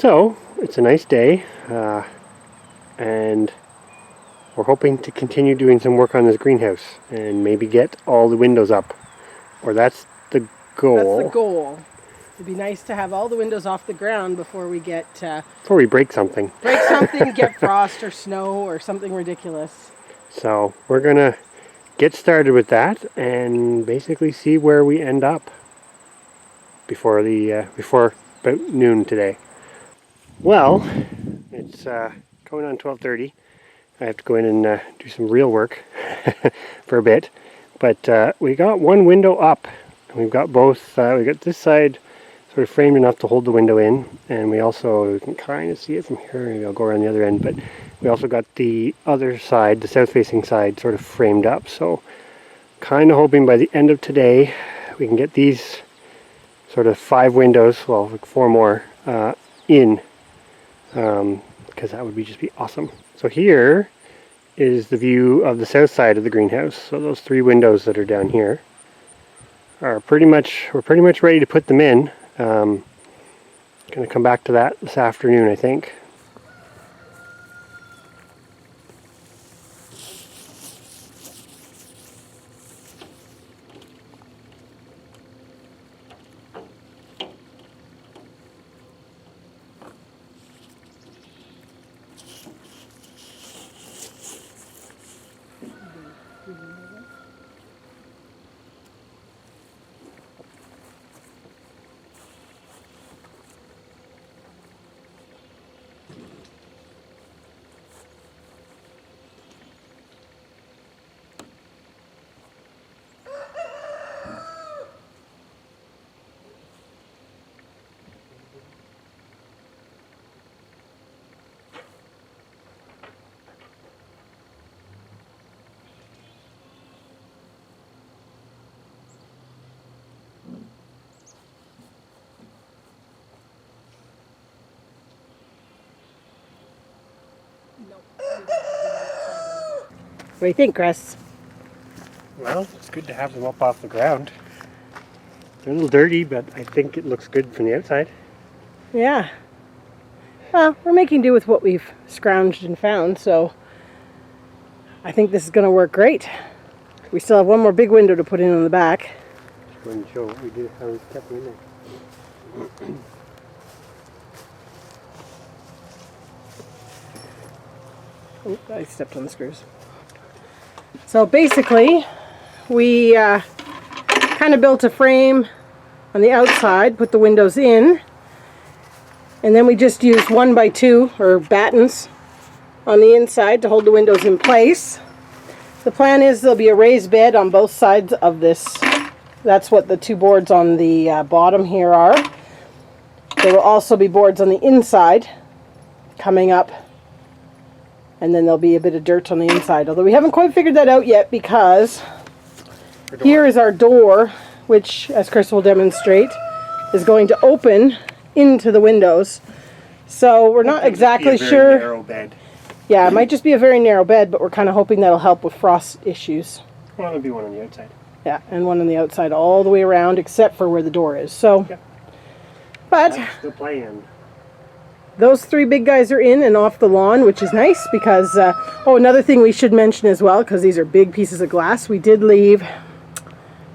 So, it's a nice day, and we're hoping to continue doing some work on this greenhouse and maybe get all the windows up. Or that's the goal. That's the goal. It'd be nice to have all the windows off the ground before we get... before we break something. Get frost or snow or something ridiculous. So, we're going to get started with that and basically see where we end up before about noon today. Well, it's going on 12:30. I have to go in and do some real work for a bit. But we got one window up. We've got both. We got this side sort of framed enough to hold the window in, and we also, you can kind of see it from here. Maybe I'll go around the other end, but we also got the other side, the south-facing side, sort of framed up. So, kind of hoping by the end of today we can get these sort of 5 windows, well, like 4 more, in, because that would just be awesome. So here is the view of the south side of the greenhouse. So those 3 windows that are down here are we're pretty much ready to put them in. Going to come back to that this afternoon, I think. What do you think, Chris? Well, it's good to have them up off the ground. They're a little dirty, but I think it looks good from the outside. Yeah. Well, we're making do with what we've scrounged and found, so I think this is going to work great. We still have one more big window to put in on the back. Just want to show what we did, how we kept them in there. Oh, I stepped on the screws. So basically, we kind of built a frame on the outside, put the windows in, and then we just used 1x2 or battens on the inside to hold the windows in place. The plan is there'll be a raised bed on both sides of this. That's what the 2 boards on the bottom here are. There will also be boards on the inside coming up, and then there'll be a bit of dirt on the inside, although we haven't quite figured that out yet, because here is our door, which, as Chris will demonstrate, is going to open into the windows. So we're not exactly sure. Narrow bed. Yeah, it might just be a very narrow bed, but we're kind of hoping that'll help with frost issues. Well, it'll be one on the outside. Yeah, and one on the outside all the way around, except for where the door is. So, yeah. But that's the plan. Those 3 big guys are in and off the lawn, which is nice because, oh, another thing we should mention as well, because these are big pieces of glass, we did leave,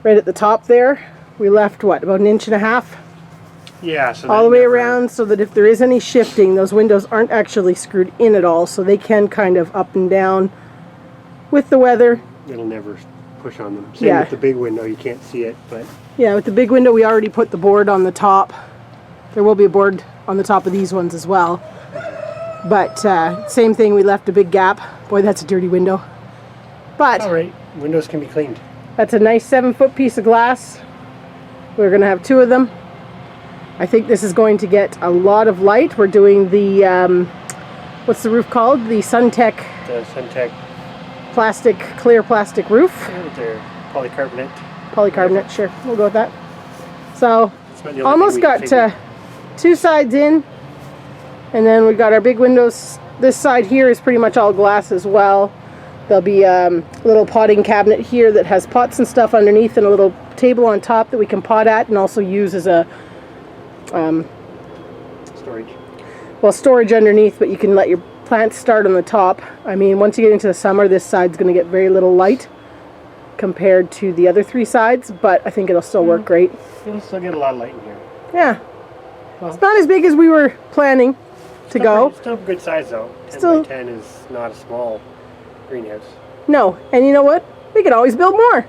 right at the top there, we left, what, about 1.5 inches? Yeah, so all the way around, so that if there is any shifting, those windows aren't actually screwed in at all, so they can kind of up and down with the weather. It'll never push on them. Same with the big window, you can't see it, but... Yeah, with the big window, we already put the board on the top. There will be a board on the top of these ones as well. But same thing, we left a big gap. Boy, that's a dirty window. But alright, windows can be cleaned. That's a nice 7-foot piece of glass. We're going to have 2 of them. I think this is going to get a lot of light. We're doing the, what's the roof called? The SunTech. The SunTech. Plastic, clear plastic roof. Yeah, they're polycarbonate. Polycarbonate, sure. We'll go with that. So, almost got 2 sides in. And then we've got our big windows. This side here is pretty much all glass as well. There'll be a little potting cabinet here that has pots and stuff underneath, and a little table on top that we can pot at and also use as a storage. well, storage underneath, but you can let your plants start on the top. I mean, once you get into the summer, this side's going to get very little light compared to the other 3 sides, but I think it'll still work great. You'll still get a lot of light in here. Yeah. Well, it's not as big as we were planning to go. It's still a good size though. 10 Still, by 10 is not a small greenhouse. No, and you know what? We could always build more.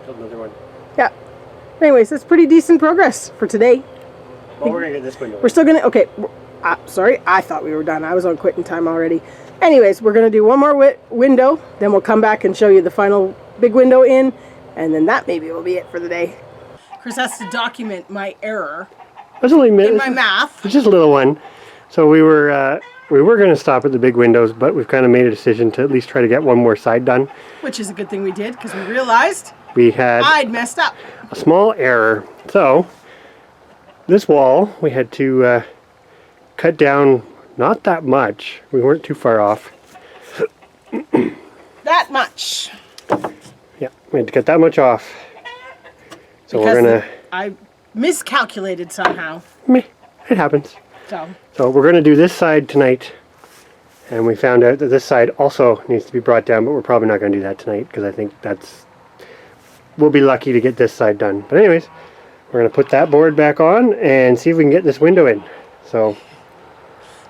Build another one. Yeah. Anyways, that's pretty decent progress for today. Well, we're going to get this window. We're still going to... Okay. Sorry, I thought we were done. I was on quitting time already. Anyways, we're going to do one more window. Then we'll come back and show you the final big window in. And then that maybe will be it for the day. Chris has to document my error in my math. It's just a little one. So we were going to stop at the big windows, but we've kind of made a decision to at least try to get one more side done. Which is a good thing we did, because we realized I'd messed up. A small error. So this wall we had to cut down not that much. We weren't too far off. That much. Yeah, we had to cut that much off. So because I miscalculated somehow. Meh, it happens. So we're going to do this side tonight, and we found out that this side also needs to be brought down, but we're probably not going to do that tonight because I think we'll be lucky to get this side done. But anyways, we're going to put that board back on and see if we can get this window in. So.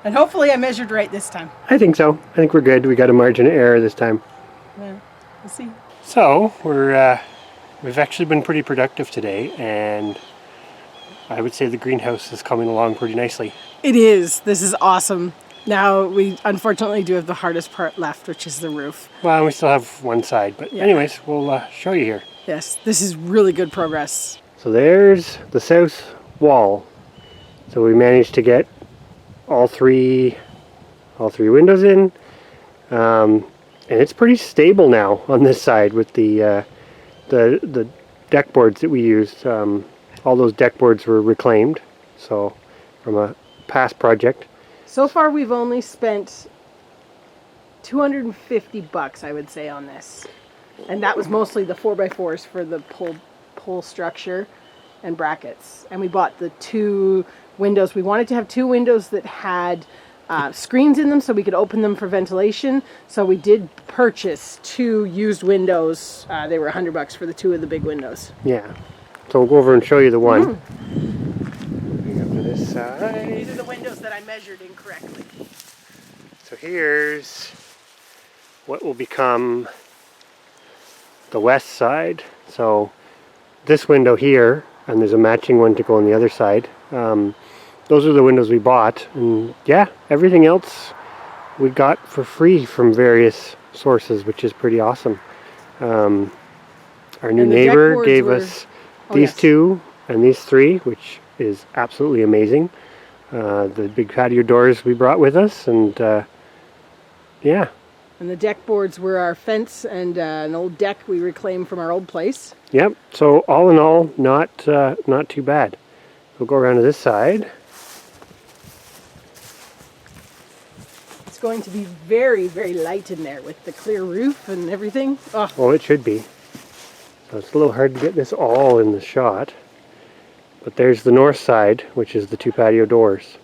And hopefully I measured right this time. I think so. I think we're good. We got a margin of error this time. Yeah, we'll see. So we've actually been pretty productive today, and I would say the greenhouse is coming along pretty nicely. It is. This is awesome. Now we unfortunately do have the hardest part left, which is the roof. Well, we still have one side, but anyways, we'll show you here. Yes, this is really good progress. So there's the south wall. So we managed to get all three windows in, and it's pretty stable now on this side with the deck boards that we used. All those deck boards were reclaimed, so from a past project. So far we've only spent $250, I would say, on this. And that was mostly the 4x4s for the pole structure and brackets. And we bought the 2 windows. We wanted to have 2 windows that had screens in them so we could open them for ventilation. So we did purchase 2 used windows. They were $100 for the 2 of the big windows. Yeah. So we'll go over and show you the one. Bring up to this side. These are the windows that I measured incorrectly. So here's what will become the west side. So this window here, and there's a matching one to go on the other side. Those are the windows we bought, and yeah, everything else we got for free from various sources, which is pretty awesome. Our new neighbor gave us these 2 and these 3, which is absolutely amazing. The big patio doors we brought with us, and yeah. And the deck boards were our fence and an old deck we reclaimed from our old place. Yep. So all in all, not too bad. We'll go around to this side. It's going to be very, very light in there with the clear roof and everything. Oh. Well, it should be. So it's a little hard to get this all in the shot. But there's the north side, which is the 2 patio doors.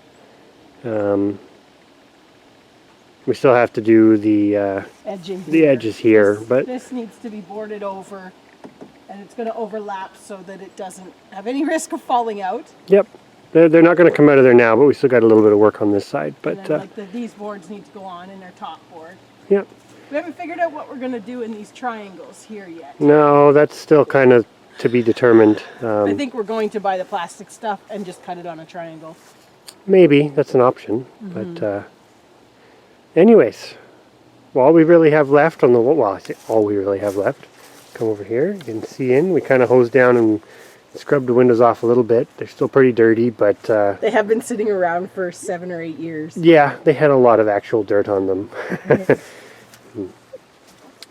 We still have to do the edges here, but this needs to be boarded over, and it's going to overlap so that it doesn't have any risk of falling out. Yep, they're not going to come out of there now, but we still got a little bit of work on this side. But and then, these boards need to go on in their top board. Yep. We haven't figured out what we're going to do in these triangles here yet. No, that's still kind of to be determined. I think we're going to buy the plastic stuff and just cut it on a triangle. Maybe that's an option, but anyways, all we really have left on the wall, I say all we really have left. Come over here, you can see in. We kind of hosed down and scrubbed the windows off a little bit. They're still pretty dirty, but they have been sitting around for 7 or 8 years. Yeah, they had a lot of actual dirt on them.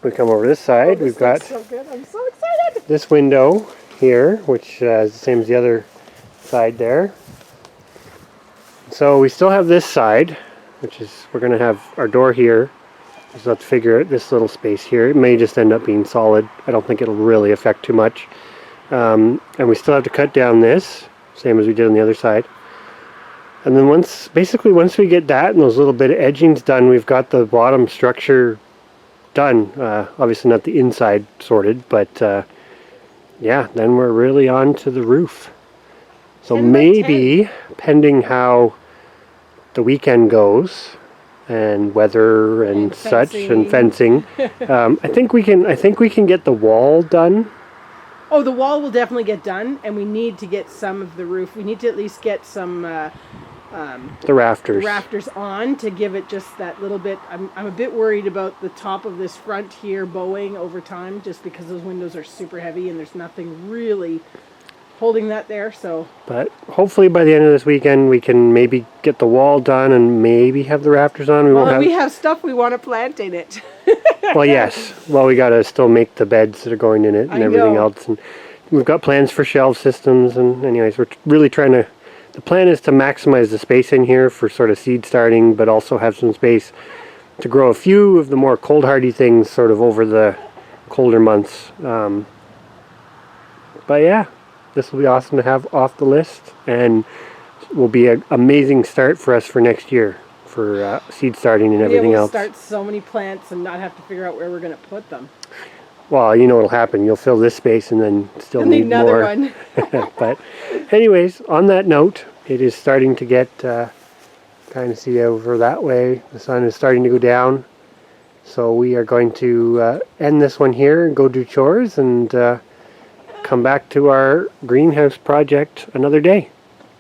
We come over this side. We've got so good. I'm so excited. This window here, which is the same as the other side there. So we still have this side, which is, we're going to have our door here. We still have to figure out this little space here. It may just end up being solid. I don't think it'll really affect too much. And we still have to cut down this, same as we did on the other side. And then once we get that and those little bit of edgings done, we've got the bottom structure done. Obviously not the inside sorted, but yeah, then we're really on to the roof. So 10 by maybe, 10. pending how the weekend goes and weather and such and fencing, I think we can get the wall done. Oh, the wall will definitely get done, and we need to get some of the roof. We need to at least get some The rafters. rafters on to give it just that little bit. I'm a bit worried about the top of this front here bowing over time, just because those windows are super heavy and there's nothing really holding that there. So, But hopefully by the end of this weekend we can maybe get the wall done and maybe have the rafters on. we have stuff we want to plant in it. Well, yes. Well, we got to still make the beds that are going in it and everything else. And we've got plans for shelf systems. And anyways, we're really trying to... The plan is to maximize the space in here for sort of seed starting, but also have some space to grow a few of the more cold hardy things sort of over the colder months. But yeah, this will be awesome to have off the list, and will be an amazing start for us for next year for seed starting and everything we'll else. Start so many plants and not have to figure out where we're going to put them. Well, you know what'll happen. You'll fill this space and then still Need another more. one. But anyways, on that note, it is starting to get kind of see over that way. The sun is starting to go down. So we are going to end this one here and go do chores and come back to our greenhouse project another day.